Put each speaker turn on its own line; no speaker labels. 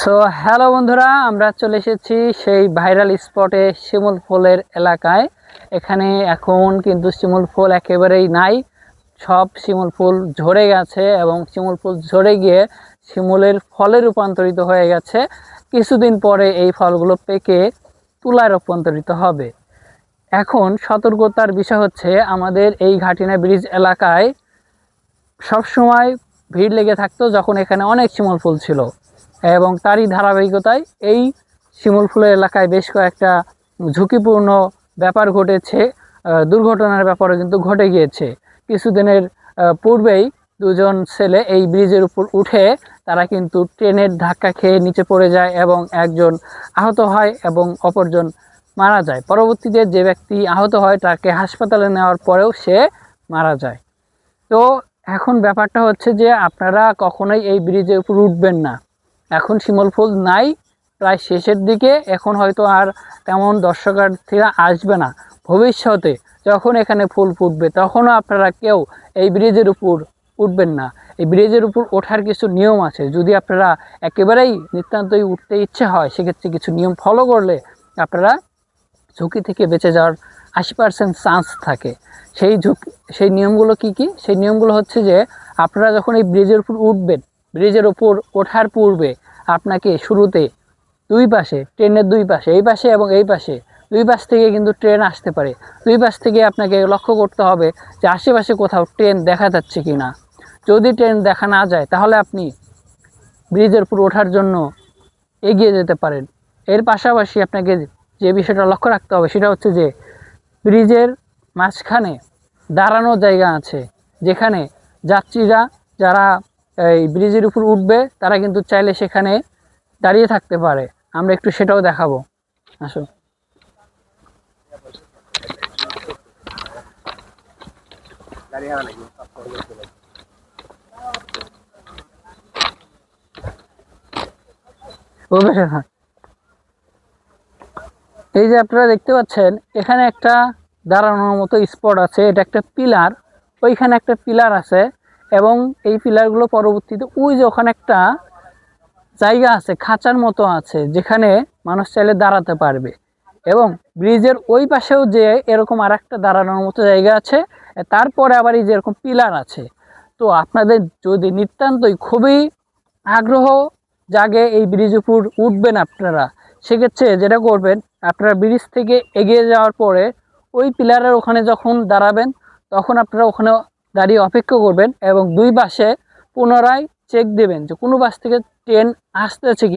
So hello বন্ধুরা, আমরা চলে এসেছি সেই ভাইরাল স্পটে শিমুল ফুলের এলাকায়। এখানে এখন কিন্তু শিমুল ফুল একেবারেই নাই, সব শিমুল ফুল ঝরে গেছে এবং শিমুল ফুল ঝরে গিয়ে শিমুলের ফলে রূপান্তরিত হয়ে গেছে। কিছুদিন পরে এই ফলগুলো পেকে তুলায় রূপান্তরিত হবে। এখন সতর্কতার বিষয় হচ্ছে, আমাদের এই ঘাটিনা ব্রিজ এলাকায় সবসময় ভিড় লেগে থাকতো যখন এখানে অনেক শিমুল ফুল ছিল, এবং তারই ধারাবাহিকতায় এই শিমুল ফুলের এলাকায় বেশ কয়েকটা ঝুঁকিপূর্ণ ব্যাপার ঘটেছে, দুর্ঘটনার ব্যাপারও কিন্তু ঘটে গিয়েছে। কিছুদিনের পূর্বেই দুজন ছেলে এই ব্রিজের উপর উঠে তারা কিন্তু ট্রেনের ধাক্কা খেয়ে নিচে পড়ে যায় এবং একজন আহত হয় এবং অপরজন মারা যায়। পরবর্তীতে যে ব্যক্তি আহত হয় তাকে হাসপাতালে নেওয়ার পরেও সে মারা যায়। তো এখন ব্যাপারটা হচ্ছে যে আপনারা কখনোই এই ব্রিজের উপর উঠবেন না। এখন শিমুল ফুল নাই, প্রায় শেষের দিকে, এখন হয়তো আর তেমন দর্শনার্থীরা আসবে না। ভবিষ্যতে যখন এখানে ফুল ফুটবে তখনও আপনারা কেউ এই ব্রিজের উপর উঠবেন না। এই ব্রিজের উপর ওঠার কিছু নিয়ম আছে, যদি আপনারা একেবারেই নিতান্তই উঠতে ইচ্ছে হয় সেক্ষেত্রে কিছু নিয়ম ফলো করলে আপনারা ঝুঁকি থেকে বেঁচে যাওয়ার 80% চান্স থাকে। সেই নিয়মগুলো কি কি? সেই নিয়মগুলো হচ্ছে যে আপনারা যখন এই ব্রিজের উপর উঠবেন, ব্রিজের উপর ওঠার পূর্বে আপনাকে শুরুতে দুই পাশে, ট্রেনের দুই পাশে, এই পাশে এবং এই পাশে, দুই পাশ থেকে কিন্তু ট্রেন আসতে পারে। দুই পাশ থেকে আপনাকে লক্ষ্য করতে হবে যে আশেপাশে কোথাও ট্রেন দেখা যাচ্ছে কি না। যদি ট্রেন দেখা না যায় তাহলে আপনি ব্রিজের উপর ওঠার জন্য এগিয়ে যেতে পারেন। এর পাশাপাশি আপনাকে যে বিষয়টা লক্ষ্য রাখতে হবে সেটা হচ্ছে যে ব্রিজের মাঝখানে দাঁড়ানো জায়গা আছে, যেখানে যাত্রীরা যারা এই ব্রিজের উপর উঠবে তারা কিন্তু চাইলে সেখানে দাঁড়িয়ে থাকতে পারে। আমরা একটু সেটাও দেখাবো, আসো। এই যে আপনারা দেখতে পাচ্ছেন এখানে একটা দাঁড়ানোর মতো স্পট আছে, এটা একটা পিলার, ওইখানে একটা পিলার আছে এবং এই পিলারগুলো পরবর্তীতে ওই যে ওখানে একটা জায়গা আছে, খাঁচার মতো আছে, যেখানে মানুষ চাইলে দাঁড়াতে পারবে। এবং ব্রিজের ওই পাশেও যে এরকম আর একটা দাঁড়ানোর মতো জায়গা আছে, তারপরে আবার এই যে এরকম পিলার আছে। তো আপনাদের যদি নিতান্তই খুবই আগ্রহ জাগে এই ব্রিজ উপর উঠবেন আপনারা, সেক্ষেত্রে যেটা করবেন, আপনারা ব্রিজ থেকে এগিয়ে যাওয়ার পরে ওই পিলারের ওখানে যখন দাঁড়াবেন তখন আপনারা ওখানে দাঁড়িয়ে অপেক্ষা করবেন এবং দুই পাশে পুনরায় চেক দেবেন যে কোনো পাশ থেকে ট্রেন আসতেছে কি।